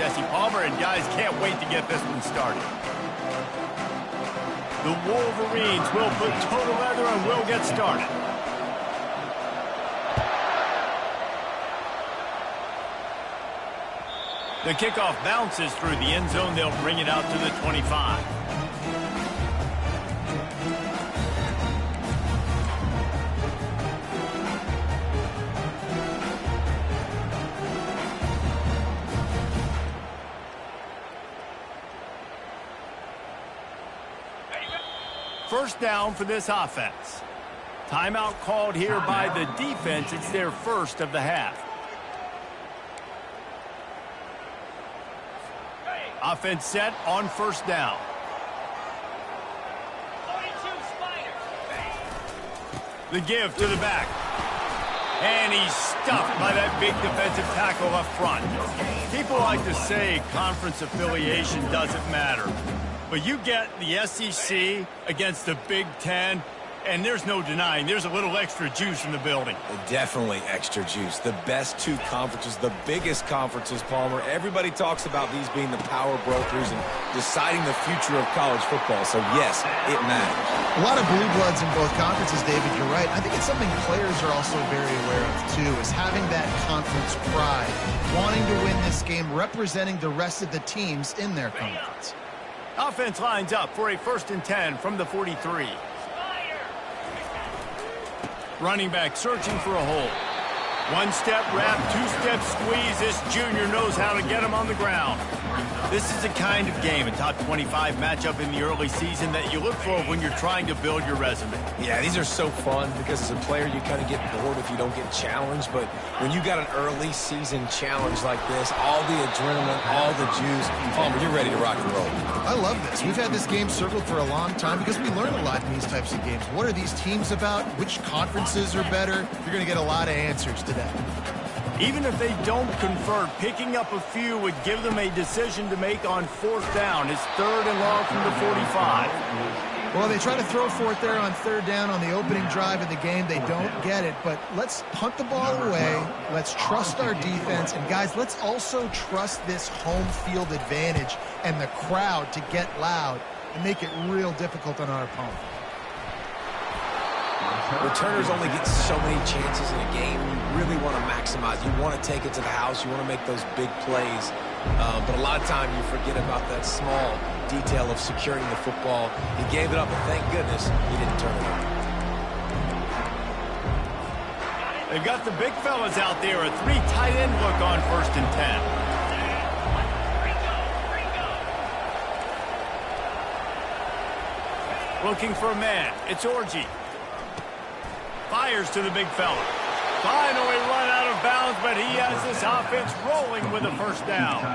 Jesse Palmer, and guys can't wait to get this one started. The Wolverines will put total leather and will get started. The kickoff bounces through the end zone. They'll bring it out to the 25. First down for this offense. Timeout called here by the defense. It's their first of the half. Offense set on first down. The give to the back. And he's stuffed by that big defensive tackle up front. People like to say conference affiliation doesn't matter. But you get the SEC against the Big Ten, and there's no denying there's a little extra juice in the building. Definitely extra juice. The best two conferences, the biggest conferences, Palmer. Everybody talks about these being the power brokers and deciding the future of college football. So, yes, it matters. A lot of blue bloods in both conferences, David. You're right. I think it's something players are also very aware of, too, is having that conference pride, wanting to win this game, representing the rest of the teams in their conference. Offense lines up for a 1st and 10 from the 43. Running back searching for a hole. One-step wrap, two-step squeeze. This junior knows how to get him on the ground. This is the kind of game, a top 25 matchup in the early season that you look for when you're trying to build your resume. Yeah, these are so fun because as a player you kind of get bored if you don't get challenged. But when you got an early season challenge like this, all the adrenaline, all the juice, Palmer, you're ready to rock and roll. I love this. We've had this game circled for a long time because we learn a lot in these types of games. What are these teams about? Which conferences are better? You're going to get a lot of answers today. Even if they don't convert, picking up a few would give them a decision to make on 4th down. It's 3rd and long from the 45. Well, they try to throw for it there on 3rd down on the opening drive of the game. They don't get it, but let's punt the ball away. Let's trust our defense. And, guys, let's also trust this home field advantage and the crowd to get loud and make it real difficult on our opponent. Returners only get so many chances in a game. You really want to maximize. You want to take it to the house. You want to make those big plays. But a lot of time you forget about that small detail of securing the football. He gave it up, and thank goodness he didn't turn it over. They've got the big fellas out there. A 3 tight end look on 1st and 10. Looking for a man. It's Orji. Fires to the big fella. Finally run out of bounds, but he has this offense rolling with a 1st down.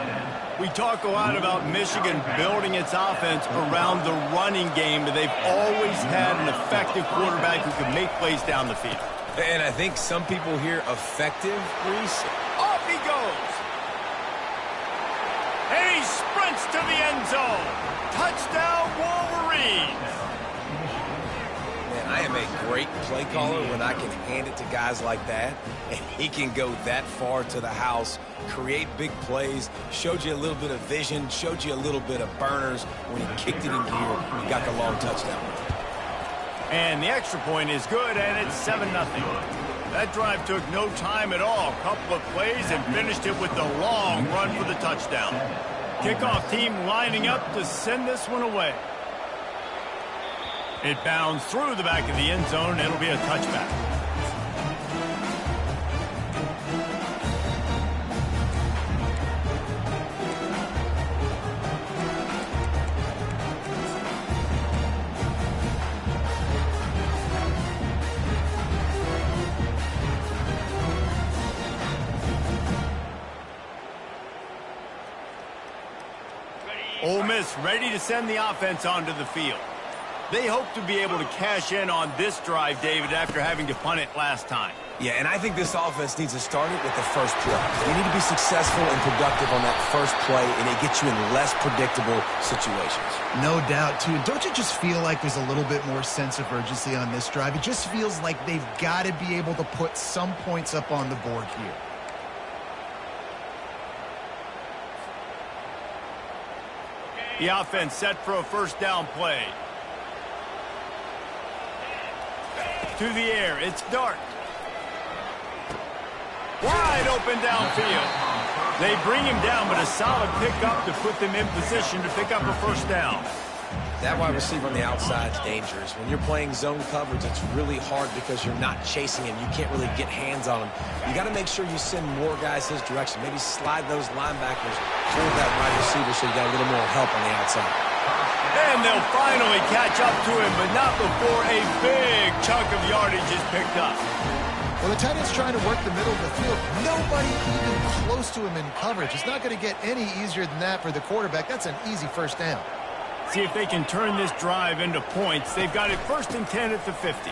We talk a lot about Michigan building its offense around the running game, but they've always had an effective quarterback who can make plays down the field. And I think some people hear effective, Reese. Off he goes. And he sprints to the end zone. Touchdown, Wolverines. I am a great play caller when I can hand it to guys like that, and he can go that far to the house, create big plays, showed you a little bit of vision, showed you a little bit of burners. When he kicked it in gear, he got the long touchdown. And the extra point is good, and it's 7-0. That drive took no time at all. A couple of plays and finished it with the long run for the touchdown. Kickoff team lining up to send this one away. It bounds through the back of the end zone. It'll be a touchback. Ole Miss ready to send the offense onto the field. They hope to be able to cash in on this drive, David, after having to punt it last time. Yeah, and I think this offense needs to start it with the first play. You need to be successful and productive on that first play, and it gets you in less predictable situations. No doubt, too. Don't you just feel like there's a little bit more sense of urgency on this drive? It just feels like they've got to be able to put some points up on the board here. The offense set for a first down play. To the air, it's Dart. Wide open downfield. They bring him down, but a solid pickup to put them in position to pick up a first down. That wide receiver on the outside is dangerous. When you're playing zone coverage, it's really hard because you're not chasing him. You can't really get hands on him. You got to make sure you send more guys his direction. Maybe slide those linebackers toward that wide receiver so you got a little more help on the outside. And they'll finally catch up to him, but not before a big chunk of yardage is picked up. Well, the tight end's trying to work the middle of the field. Nobody even close to him in coverage. It's not going to get any easier than that for the quarterback. That's an easy first down. See if they can turn this drive into points. They've got it 1st and 10 at the 50.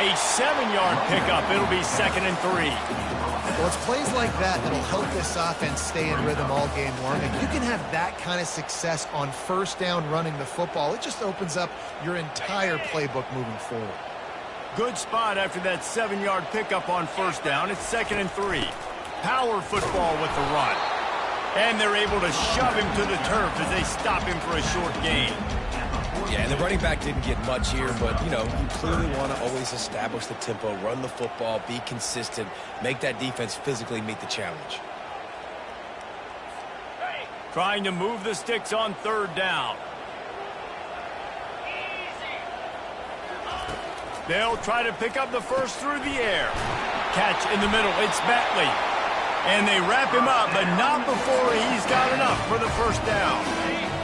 A 7-yard pickup. It'll be 2nd and 3. Well, it's plays like that that'll help this offense stay in rhythm all game long. If you can have that kind of success on first down running the football, it just opens up your entire playbook moving forward. Good spot after that 7-yard pickup on first down. It's 2nd and 3. Power football with the run. And they're able to shove him to the turf as they stop him for a short gain. Yeah, and the running back didn't get much here, but, you know, you clearly want to always establish the tempo, run the football, be consistent, make that defense physically meet the challenge. Trying to move the sticks on 3rd down. They'll try to pick up the first through the air. Catch in the middle. It's Bentley. And they wrap him up, but not before he's got enough for the first down.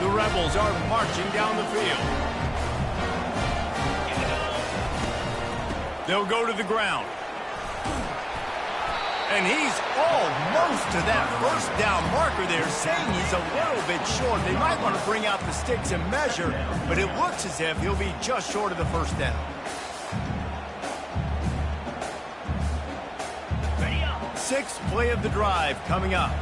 The Rebels are marching down the field. They'll go to the ground. And he's almost to that first down marker there, saying he's a little bit short. They might want to bring out the sticks and measure, but it looks as if he'll be just short of the first down. Sixth play of the drive coming up.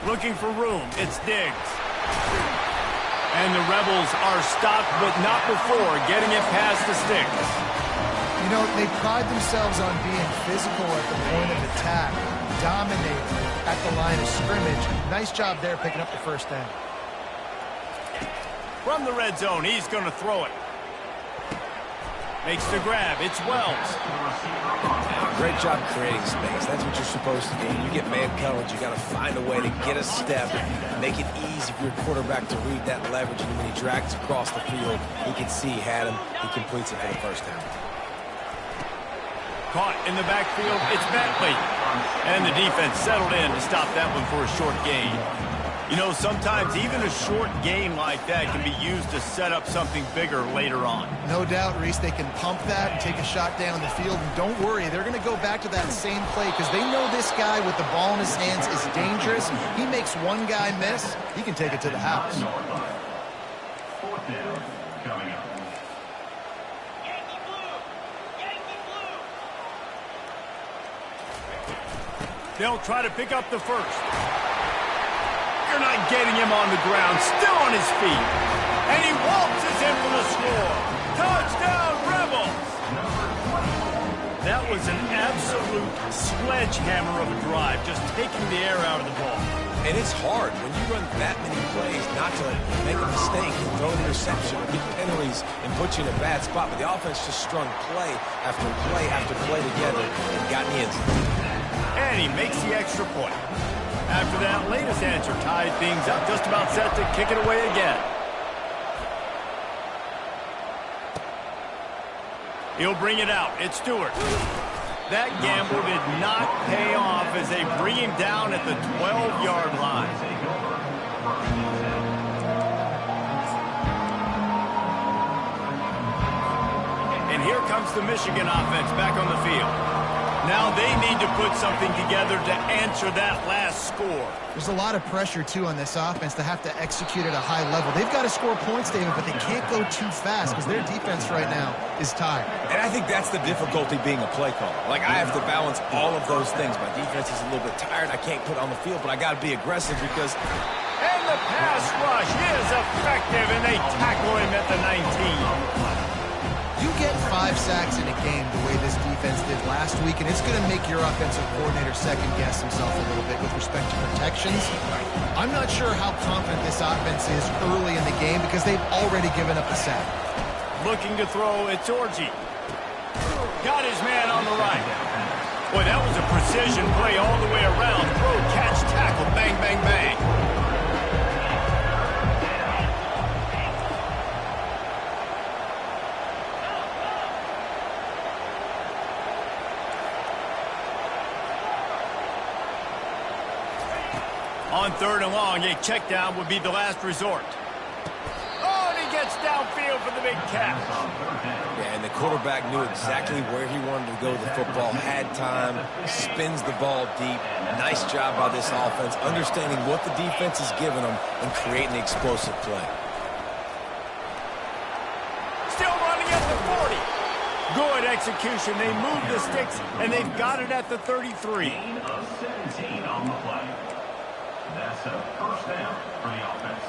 Looking for room. It's Diggs. And the Rebels are stopped, but not before getting it past the sticks. You know, they pride themselves on being physical at the point of attack, dominating at the line of scrimmage. Nice job there picking up the first down. From the red zone, he's going to throw it. Makes the grab. It's Wells. Great job creating space. That's what you're supposed to do. When you get man coverage, you got to find a way to get a step, make it easy for your quarterback to read that leverage. And when he drags across the field, he can see he had him. He completes it for the first down. Caught in the backfield. It's Bentley. And the defense settled in to stop that one for a short gain. You know, sometimes even a short gain like that can be used to set up something bigger later on. No doubt, Reese, they can pump that and take a shot down the field. And don't worry, they're going to go back to that same play because they know this guy with the ball in his hands is dangerous. He makes one guy miss, he can take it to the house. They'll try to pick up the first. You're not getting him on the ground, still on his feet. And he waltzes in for the score. Touchdown, Rebels! That was an absolute sledgehammer of a drive, just taking the air out of the ball. And it's hard when you run that many plays not to make a mistake and throw an interception or get penalties and put you in a bad spot. But the offense just strung play after play after play together and got in the end zone. And he makes the extra point. After that latest answer tied things up, just about set to kick it away again. He'll bring it out. It's Stewart. That gamble did not pay off as they bring him down at the 12-yard line. And here comes the Michigan offense back on the field. Now they need to put something together to answer that last score. There's a lot of pressure, too, on this offense to have to execute at a high level. They've got to score points, David, but they can't go too fast because their defense right now is tired. And I think that's the difficulty being a play caller. Like, I have to balance all of those things. My defense is a little bit tired. I can't put it on the field, but I got to be aggressive because... And the pass rush is effective, and they tackle him at the 19. You get 5 sacks in a game the way this defense did last week, and it's going to make your offensive coordinator second-guess himself a little bit with respect to protections. I'm not sure how confident this offense is early in the game because they've already given up a sack. Looking to throw, it's Orgy. Got his man on the right. Boy, that was a precision play all the way around. Throw, catch, tackle, bang, bang, bang. On 3rd and long, a check down would be the last resort. Oh, and he gets downfield for the big catch. Yeah, and the quarterback knew exactly where he wanted to go with the football, had time, spins the ball deep. Nice job by this offense, understanding what the defense is giving them and creating the explosive play. Still running at the 40. Good execution. They move the sticks, and they've got it at the 33. Gain of 17 on the play. That's a first down for the offense.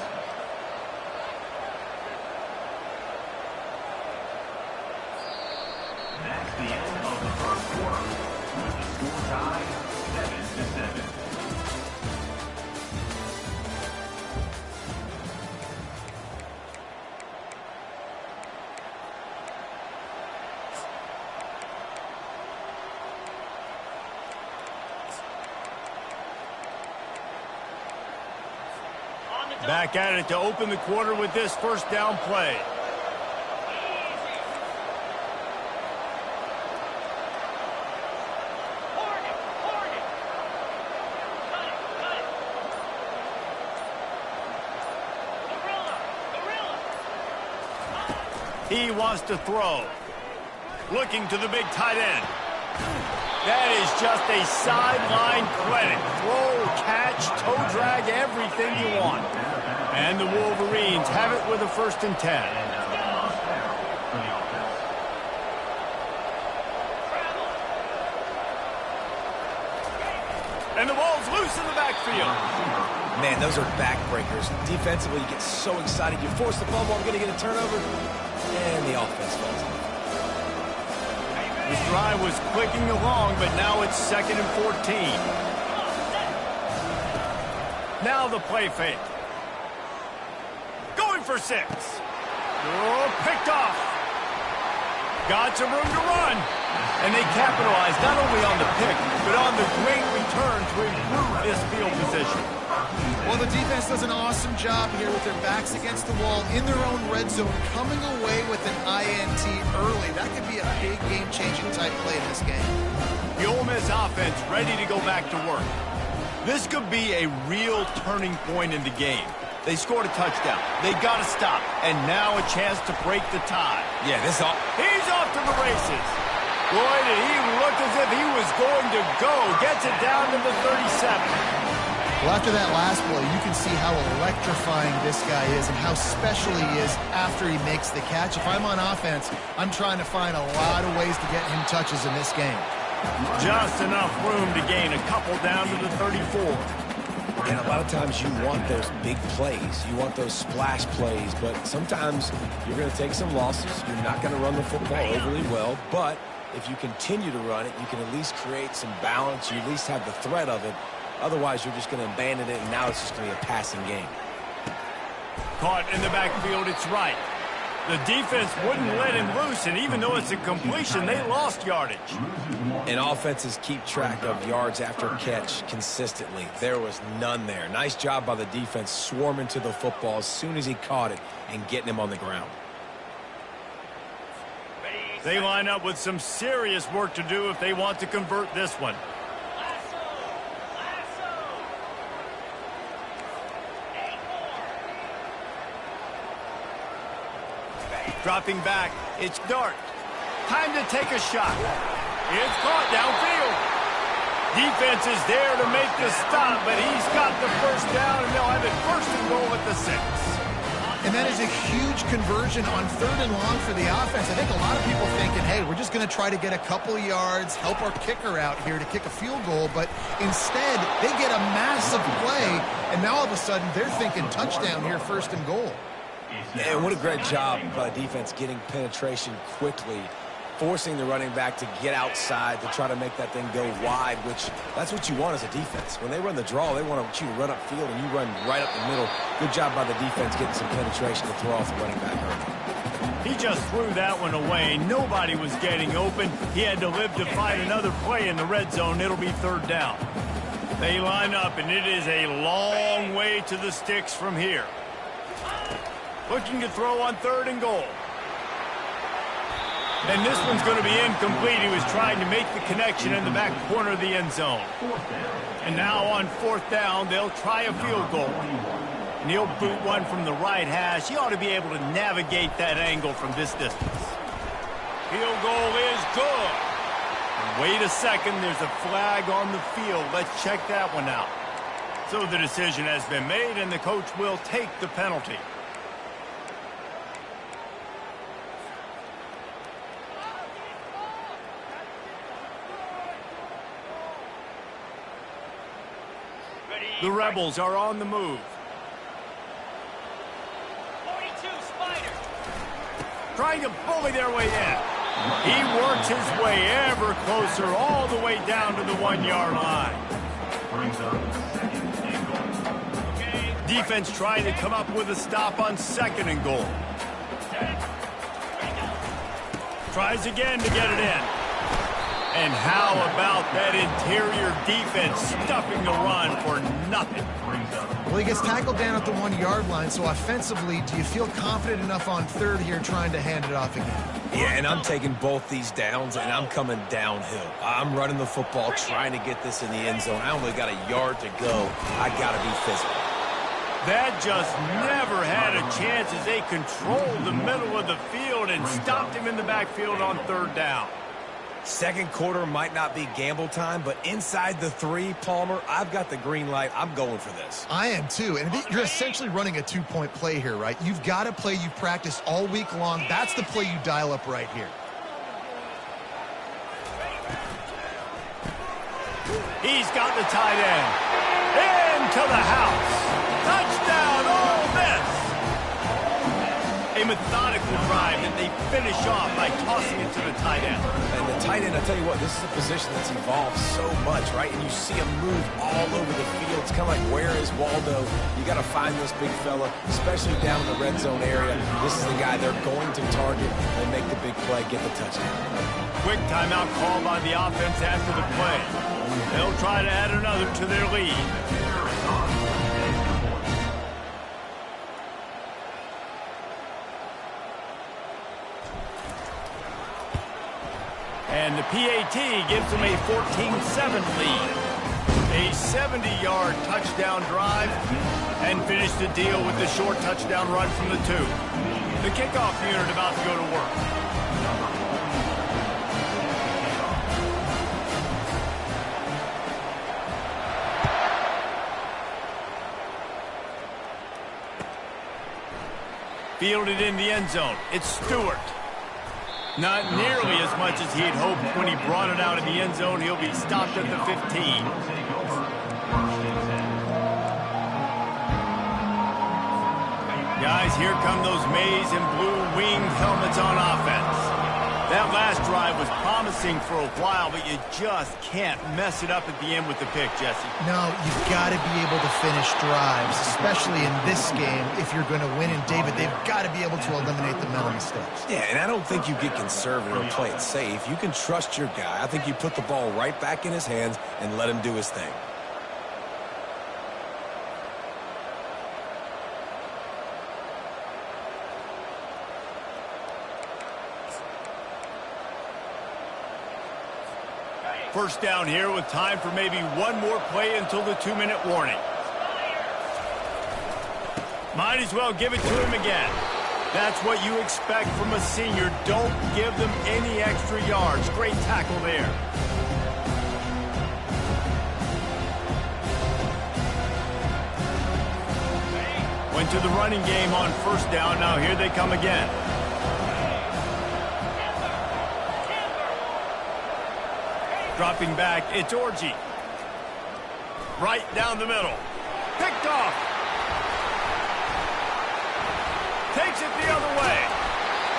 That's the end of the first quarter. With the score tied 7-7. Back at it to open the quarter with this first down play. He wants to throw. Looking to the big tight end. That is just a sideline credit. Throw, catch, toe drag, everything you want. And the Wolverines have it with a 1st and 10. And the ball's loose in the backfield. Man, those are backbreakers. Defensively, you get so excited. You force the fumble, I'm going to get a turnover. And the offense falls off. This drive was clicking along, but now it's 2nd and 14. Now the play fake. Going for 6. Oh, picked off. Got some room to run. And they capitalized not only on the pick, but on the great return to improve this field position. Well, the defense does an awesome job here with their backs against the wall in their own red zone, coming away with an INT early. That could be a big game-changing type play in this game. The Ole Miss offense ready to go back to work. This could be a real turning point in the game. They scored a touchdown. They got to stop. And now a chance to break the tie. Yeah, He's off to the races. Boy, did he look as if he was going to go. Gets it down to the 37. Well, after that last play, you can see how electrifying this guy is and how special he is after he makes the catch. If I'm on offense, I'm trying to find a lot of ways to get him touches in this game. Just enough room to gain a couple down to the 34. And a lot of times you want those big plays. You want those splash plays. But sometimes you're going to take some losses. You're not going to run the football overly well. But if you continue to run it, you can at least create some balance. You at least have the threat of it. Otherwise, you're just going to abandon it, and now it's just going to be a passing game. Caught in the backfield, it's right. The defense wouldn't let him loose, and even though it's a completion, they lost yardage. And offenses keep track of yards after catch consistently. There was none there. Nice job by the defense swarming to the football as soon as he caught it and getting him on the ground. They line up with some serious work to do if they want to convert this one. Dropping back, it's Dart. Time to take a shot. It's caught downfield. Defense is there to make the stop, but he's got the first down, and they'll have it 1st and goal at the 6. And that is a huge conversion on 3rd and long for the offense. I think a lot of people thinking, hey, we're just going to try to get a couple of yards, help our kicker out here to kick a field goal. But instead, they get a massive play, and now all of a sudden they're thinking touchdown here, 1st and goal. And what a great job by defense getting penetration quickly, forcing the running back to get outside to try to make that thing go wide, which that's what you want as a defense. When they run the draw, they want you to run upfield, and you run right up the middle. Good job by the defense getting some penetration to throw off the running back early. He just threw that one away. Nobody was getting open. He had to live to fight another play in the red zone. It'll be third down. They line up, and it is a long way to the sticks from here. Looking to throw on 3rd and goal. And this one's going to be incomplete. He was trying to make the connection in the back corner of the end zone. And now on 4th down, they'll try a field goal. And he'll boot one from the right hash. He ought to be able to navigate that angle from this distance. Field goal is good. And wait a second, there's a flag on the field. Let's check that one out. So the decision has been made, and the coach will take the penalty. The Rebels are on the move. 42, Spider. Trying to bully their way in. He works his way ever closer all the way down to the 1-yard line. Brings up 2nd and goal. Okay. Defense trying to come up with a stop on 2nd and goal. Tries again to get it in. And how about that interior defense stuffing the run for nothing? Well, he gets tackled down at the 1-yard line, so offensively, do you feel confident enough on 3rd here trying to hand it off again? Yeah, and I'm taking both these downs, and I'm coming downhill. I'm running the football, trying to get this in the end zone. I only got a yard to go. I got to be physical. That just never had a chance as they controlled the middle of the field and stopped him in the backfield on 3rd down. Second quarter might not be gamble time, but inside the 3, Palmer, I've got the green light. I'm going for this. I am too, and you're essentially running a 2-point play here, right? You've got a play you've practiced all week long. That's the play you dial up right here. He's got the tight end. Into the house. Touchdown, Ole Miss. A methodical drive that they finish off by tossing it to the tight end. And the tight end, I tell you what, this is a position that's evolved so much, right? And you see him move all over the field. It's kind of like, where is Waldo? You got to find this big fella, especially down in the red zone area. This is the guy they're going to target and make the big play, get the touchdown. Quick timeout call by the offense after the play. They'll try to add another to their lead. And the PAT gives them a 14-7 lead. A 70-yard touchdown drive and finish the deal with the short touchdown run from the 2. The kickoff unit about to go to work. Fielded in the end zone. It's Stewart. Not nearly as much as he had hoped when he brought it out in the end zone. He'll be stopped at the 15. Guys, here come those maize and blue winged helmets on offense. That last drive was promising for a while, but you just can't mess it up at the end with the pick, Jesse. No, you've got to be able to finish drives, especially in this game. If you're going to win, and David, they've got to be able to eliminate the mental mistakes. Yeah, and I don't think you get conservative or play it safe. You can trust your guy. I think you put the ball right back in his hands and let him do his thing. First down here with time for maybe one more play until the 2-minute warning. Might as well give it to him again. That's what you expect from a senior. Don't give them any extra yards. Great tackle there. Went to the running game on first down. Now here they come again. Dropping back, it's Orji. Right down the middle. Picked off. Takes it the other way.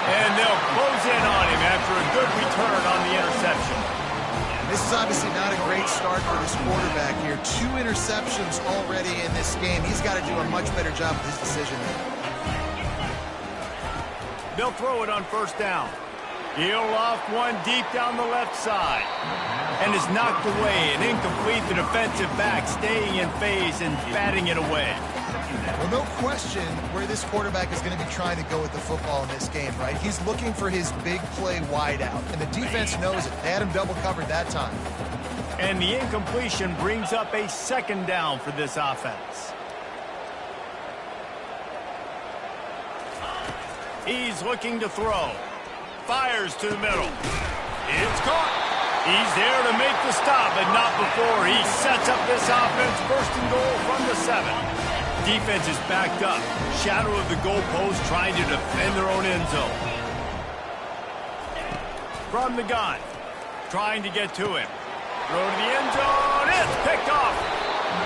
And they'll close in on him after a good return on the interception. This is obviously not a great start for this quarterback here. 2 interceptions already in this game. He's got to do a much better job with his decision making. They'll throw it on first down. He'll loft one deep down the left side. And is knocked away and incomplete. The defensive back staying in phase and batting it away. Well, no question where this quarterback is going to be trying to go with the football in this game, right? He's looking for his big play wide out, and the defense knows it. They had him double covered that time. And the incompletion brings up a second down for this offense. He's looking to throw. Fires to the middle. It's caught. He's there to make the stop, but not before he sets up this offense. First and goal from the 7. Defense is backed up. Shadow of the goalpost trying to defend their own end zone. From the gun. Trying to get to him. Throw to the end zone. It's picked off.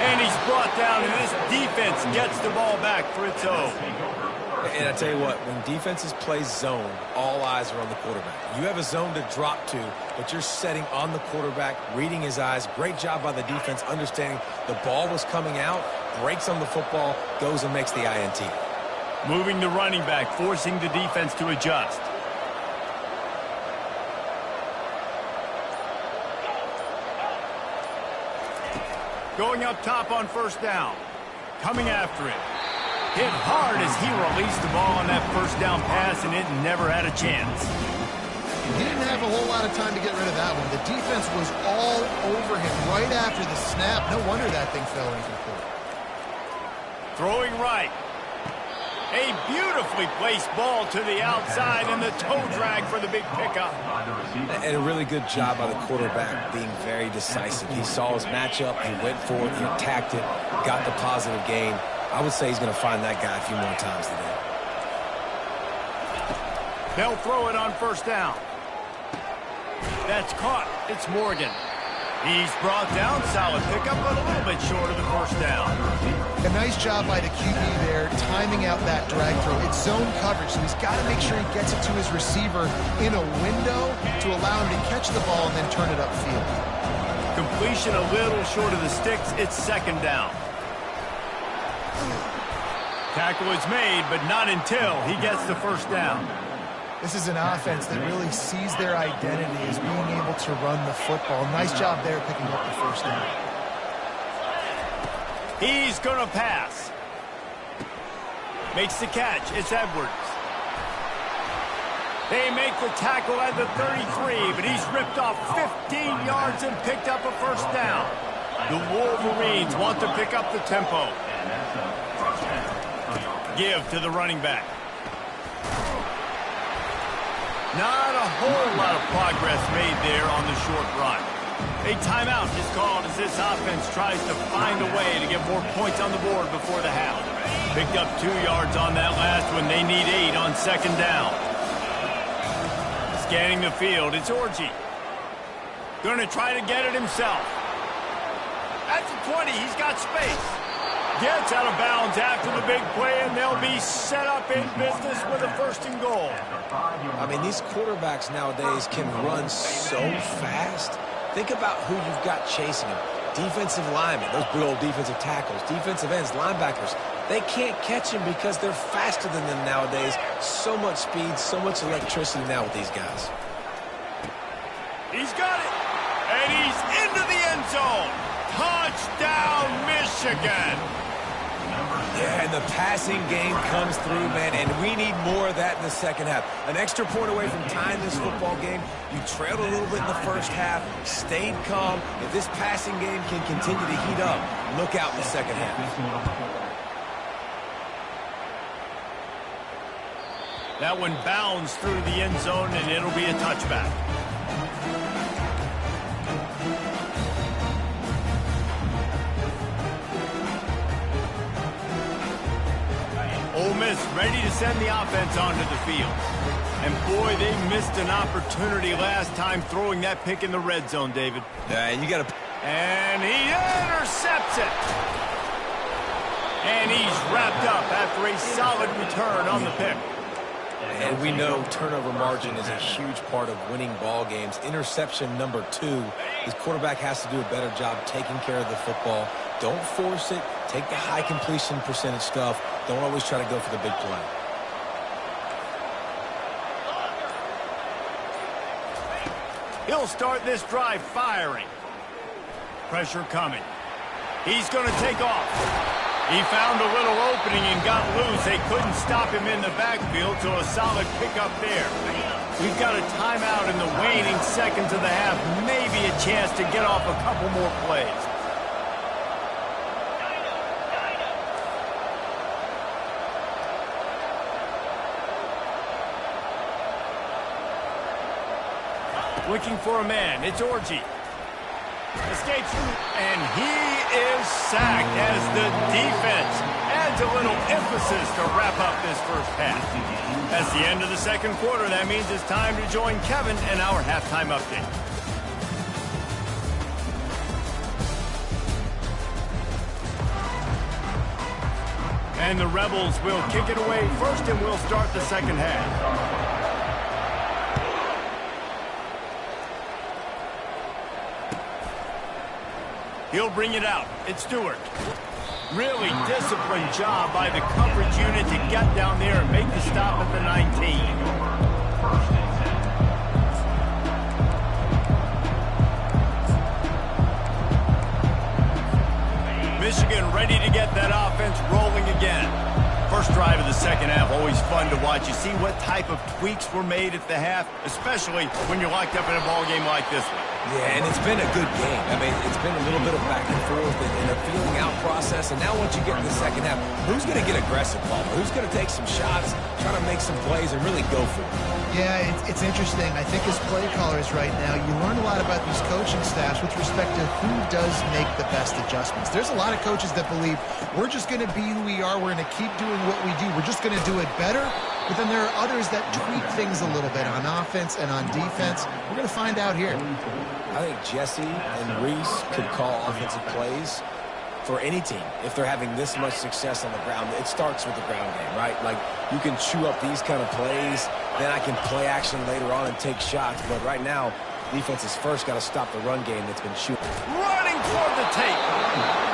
And he's brought down, and this defense gets the ball back for its own. And I tell you what, when defenses play zone, all eyes are on the quarterback. You have a zone to drop to, but you're setting on the quarterback, reading his eyes. Great job by the defense, understanding the ball was coming out, breaks on the football, goes and makes the INT. Moving the running back, forcing the defense to adjust. Going up top on first down. Coming after it. Hit hard as he released the ball on that first down pass, and it never had a chance. He didn't have a whole lot of time to get rid of that one. The defense was all over him right after the snap. No wonder that thing fell incomplete. Throwing right. A beautifully placed ball to the outside, and the toe drag for the big pickup. And a really good job by the quarterback being very decisive. He saw his matchup, he went for it, he attacked it, got the positive gain. I would say he's going to find that guy a few more times today. They'll throw it on first down. That's caught. It's Morgan. He's brought down. Solid pickup, but a little bit short of the first down. A nice job by the QB there, timing out that drag throw. It's zone coverage, so he's got to make sure he gets it to his receiver in a window to allow him to catch the ball and then turn it upfield. Completion a little short of the sticks. It's second down. Tackle is made, but not until he gets the first down. This is an offense that really sees their identity as being able to run the football. Nice job there picking up the first down. He's going to pass. Makes the catch. It's Edwards. They make the tackle at the 33, but he's ripped off 15 yards and picked up a first down. The Wolverines want to pick up the tempo. Give to the running back. Not a whole lot of progress made there on the short run. A timeout is called as this offense tries to find a way to get more points on the board before the half. Picked up 2 yards on that last one. They need 8 on second down. Scanning the field, it's Orji. Going to try to get it himself. At the 20, he's got space. Gets out of bounds after the big play, and they'll be set up in business with a first and goal. I mean, these quarterbacks nowadays can run so fast. Think about who you've got chasing them. Defensive linemen, those big old defensive tackles, defensive ends, linebackers. They can't catch him because they're faster than them nowadays. So much speed, so much electricity now with these guys. He's got it, and he's into the end zone. Touchdown, Michigan. Yeah, and the passing game comes through, man, and we need more of that in the second half. An extra point away from tying this football game. You trailed a little bit in the first half, stayed calm. If this passing game can continue to heat up, look out in the second half. That one bounds through the end zone, and it'll be a touchback. Ole Miss ready to send the offense onto the field. And boy, they missed an opportunity last time throwing that pick in the red zone, David. Yeah, you got to... And he intercepts it. And he's wrapped up after a solid return on the pick. And we know turnover margin is a huge part of winning ball games. Interception number 2. His quarterback has to do a better job taking care of the football. Don't force it. Take the high completion percentage stuff. Don't always try to go for the big play. He'll start this drive firing. Pressure coming. He's going to take off. He found a little opening and got loose. They couldn't stop him in the backfield, so a solid pickup there. We've got a timeout in the waning seconds of the half. Maybe a chance to get off a couple more plays. Looking for a man. It's Orji. Escapes, and he is sacked as the defense adds a little emphasis to wrap up this first half. That's the end of the second quarter. That means it's time to join Kevin in our halftime update. And the Rebels will kick it away first, and we'll start the second half. He'll bring it out. It's Stewart. Really disciplined job by the coverage unit to get down there and make the stop at the 19. Michigan ready to get that offense rolling again. First drive of the second half, always fun to watch. You see what type of tweaks were made at the half, especially when you're locked up in a ball game like this one. Yeah, and it's been a good game. I mean, it's been a little bit of back and forth and a feeling out process. And now once you get in the second half, who's going to get aggressive, Paul? Who's going to take some shots, try to make some plays, and really go for it? Yeah, it's interesting. I think as play callers right now, you learn a lot about these coaching staffs with respect to who does make the best adjustments. There's a lot of coaches that believe we're just going to be who we are. We're going to keep doing what we do. We're just going to do it better. But then there are others that tweak things a little bit on offense and on defense. We're going to find out here. I think Jesse and Reese could call offensive plays for any team if they're having this much success on the ground. It starts with the ground game, right? Like, you can chew up these kind of plays, then I can play action later on and take shots. But right now, defense has first got to stop the run game that's been shooting. Running toward the tape.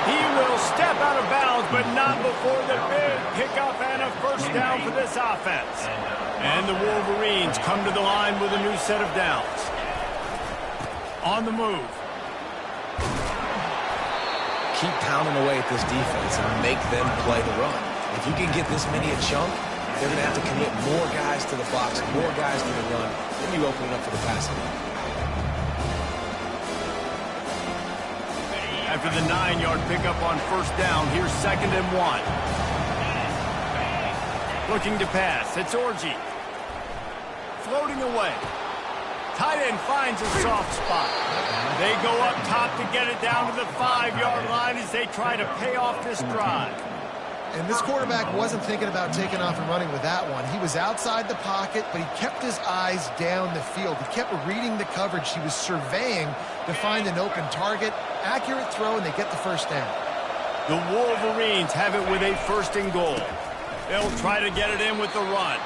He will step out of bounds, but not before the big pickup and a first down for this offense. And the Wolverines come to the line with a new set of downs. On the move. Keep pounding away at this defense and make them play the run. If you can get this many a chunk, they're going to have to commit more guys to the box, more guys to the run. Then you open it up for the passing. After the 9-yard pickup on first down, here's 2nd and 1. Looking to pass. It's Orji. Floating away. Tight end finds a soft spot. They go up top to get it down to the 5-yard line as they try to pay off this drive. And this quarterback wasn't thinking about taking off and running with that one. He was outside the pocket, but he kept his eyes down the field. He kept reading the coverage. He was surveying to find an open target. Accurate throw, and they get the first down. The Wolverines have it with a 1st and goal. They'll try to get it in with the run.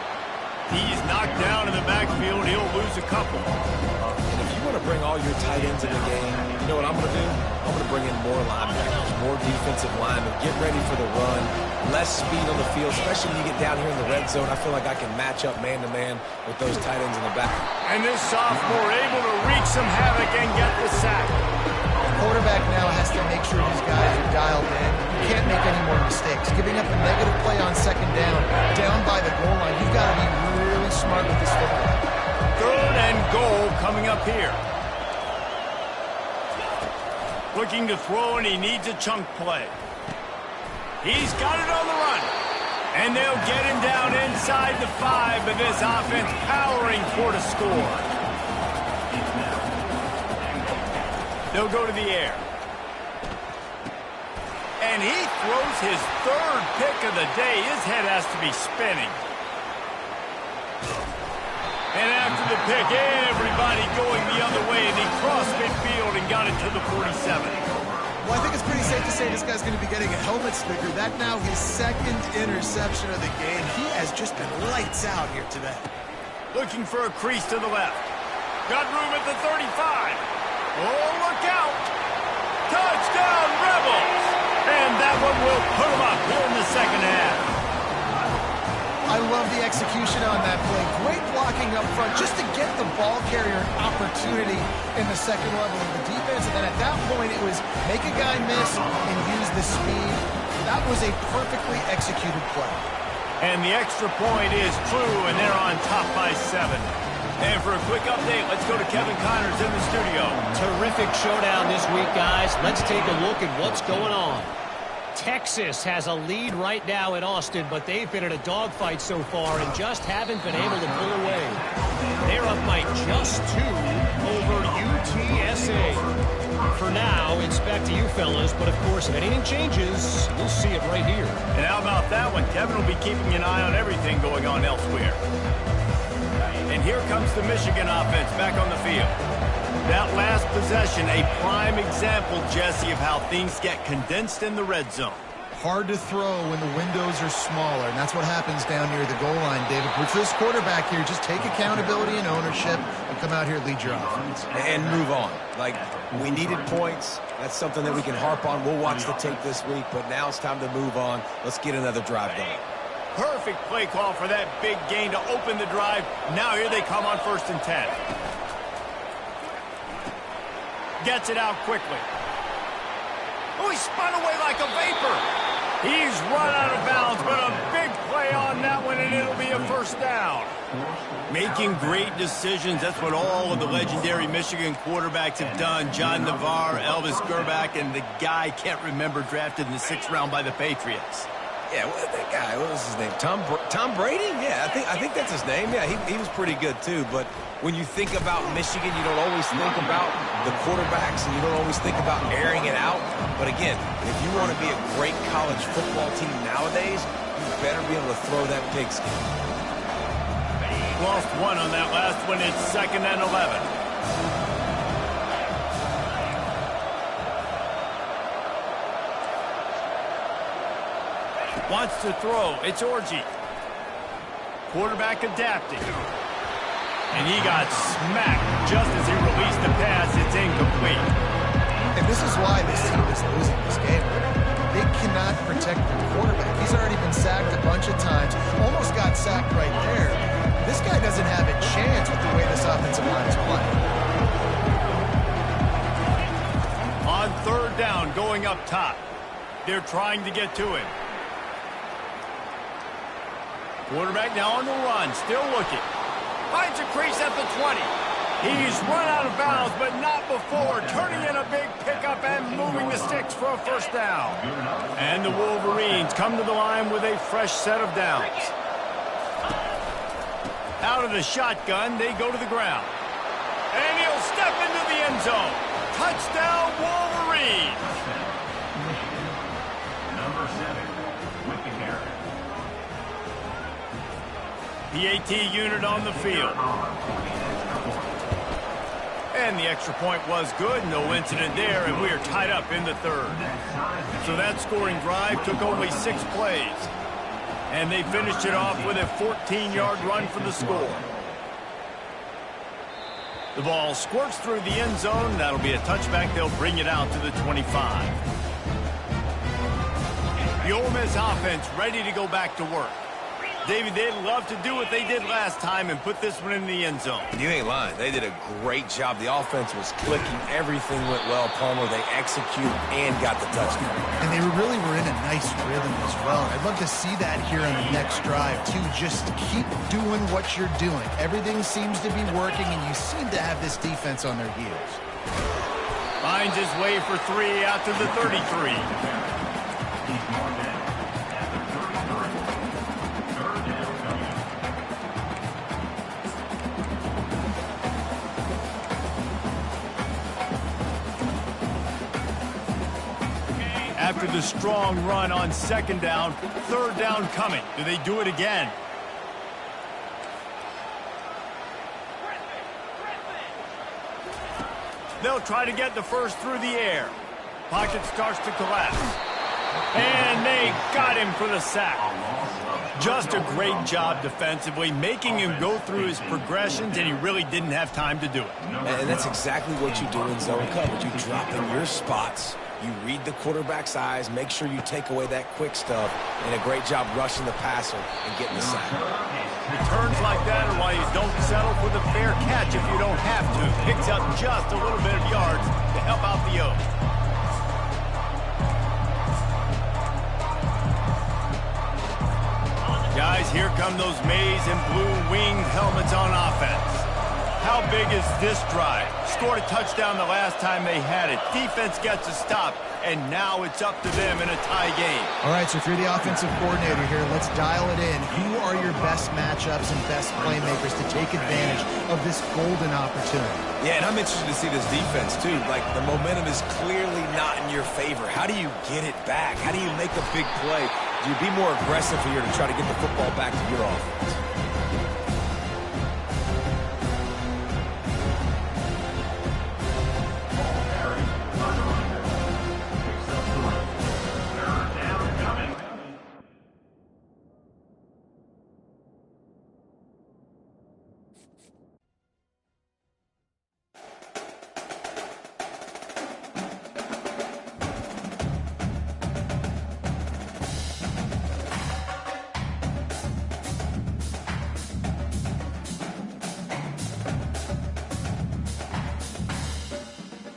He's knocked down in the backfield. He'll lose a couple. And if you want to bring all your tight ends in the game, you know what I'm going to do? I'm going to bring in more linebackers, more defensive linemen, get ready for the run, less speed on the field, especially when you get down here in the red zone. I feel like I can match up man-to-man with those tight ends in the back. And this sophomore able to wreak some havoc and get the sack. The quarterback now has to make sure these guys are dialed in. You can't make any more mistakes. Giving up a negative play on 2nd down by the goal line, you've got to be really smart with this football. 3rd and goal coming up here. Looking to throw, and he needs a chunk play. He's got it on the run. And they'll get him down inside the 5, but this offense powering for the score. They'll go to the air. And he throws his 3rd pick of the day. His head has to be spinning. And after the pick, everybody going the other way, and he crossed midfield and got it to the 47. Well, I think it's pretty safe to say this guy's going to be getting a helmet sticker. That now his second interception of the game. He has just been lights out here today. Looking for a crease to the left. Got room at the 35. Oh, look out. Touchdown, Rebels. And that one will put them up here in the second half. I love the execution on that play. Great blocking up front just to get the ball carrier an opportunity in the second level of the defense. And then at that point, it was make a guy miss and use the speed. That was a perfectly executed play. And the extra point is true, and they're on top by 7. And for a quick update, let's go to Kevin Connors in the studio. Terrific showdown this week, guys. Let's take a look at what's going on. Texas has a lead right now in Austin, but they've been in a dogfight so far and just haven't been able to pull away. They're up by just 2 over UTSA. For now, it's back to you fellas, but of course, if anything changes, you'll see it right here. And how about that one? Kevin will be keeping an eye on everything going on elsewhere. And here comes the Michigan offense back on the field. That last possession, a prime example, Jesse, of how things get condensed in the red zone. Hard to throw when the windows are smaller, and that's what happens down near the goal line, David. But for this quarterback here, just take accountability and ownership and come out here and lead your offense. And move on. Like, we needed points. That's something that we can harp on. We'll watch the tape this week, but now it's time to move on. Let's get another drive going. Perfect play call for that big gain to open the drive. Now here they come on 1st and 10. Gets it out quickly. Oh, he spun away like a vapor. He's run out of bounds, but a big play on that one, and it'll be a 1st down. Making great decisions. That's what all of the legendary Michigan quarterbacks have done. John Navarre, Elvis Gerbach, and the guy can't remember, drafted in the 6th round by the Patriots. Yeah, that guy, what was his name? Tom Brady? Yeah, I think that's his name. Yeah, he was pretty good too. But when you think about Michigan, you don't always think about the quarterbacks, and you don't always think about airing it out. But again, if you want to be a great college football team nowadays, you better be able to throw that pigskin. Lost one on that last one. It's 2nd and 11. Wants to throw. It's Orji. Quarterback adapting. And he got smacked just as he released the pass. It's incomplete. And this is why this team is losing this game. They cannot protect their quarterback. He's already been sacked a bunch of times. Almost got sacked right there. This guy doesn't have a chance with the way this offensive line is playing. On 3rd down, going up top. They're trying to get to him. Quarterback now on the run, still looking. Finds a crease at the 20. He's run out of bounds, but not before. Turning in a big pickup and moving the sticks for a 1st down. And the Wolverines come to the line with a fresh set of downs. Out of the shotgun, they go to the ground. And he'll step into the end zone. Touchdown, Wolverines! Number 7, with the carry. PAT unit on the field. And the extra point was good. No incident there, and we are tied up in the 3rd. So that scoring drive took only 6 plays. And they finished it off with a 14-yard run for the score. The ball squirts through the end zone. That'll be a touchback. They'll bring it out to the 25. The Ole Miss offense ready to go back to work. David, they'd love to do what they did last time and put this one in the end zone. You ain't lying. They did a great job. The offense was clicking. Everything went well, Palmer. They executed and got the touchdown. And they really were in a nice rhythm as well. I'd love to see that here on the next drive, too. Just keep doing what you're doing. Everything seems to be working, and you seem to have this defense on their heels. Finds his way for 3 out to the 33. After the strong run on 2nd down, 3rd down coming. Do they do it again? They'll try to get the first through the air. Pocket starts to collapse. And they got him for the sack. Just a great job defensively, making him go through his progressions, and he really didn't have time to do it. And that's exactly what you do in zone coverage. You drop in your spots, you read the quarterback's eyes, make sure you take away that quick stuff, and a great job rushing the passer and getting the sack. Returns like that are why you don't settle for the fair catch if you don't have to. Picks up just a little bit of yards to help out the O's. Guys, here come those maize and blue winged helmets on offense. How big is this drive? Scored a touchdown the last time they had it. Defense gets a stop, and now it's up to them in a tie game. All right, so if you're the offensive coordinator here, let's dial it in. Who are your best matchups and best playmakers to take advantage of this golden opportunity? Yeah, and I'm interested to see this defense, too. Like, the momentum is clearly not in your favor. How do you get it back? How do you make a big play? Do you be more aggressive here to try to get the football back to your offense?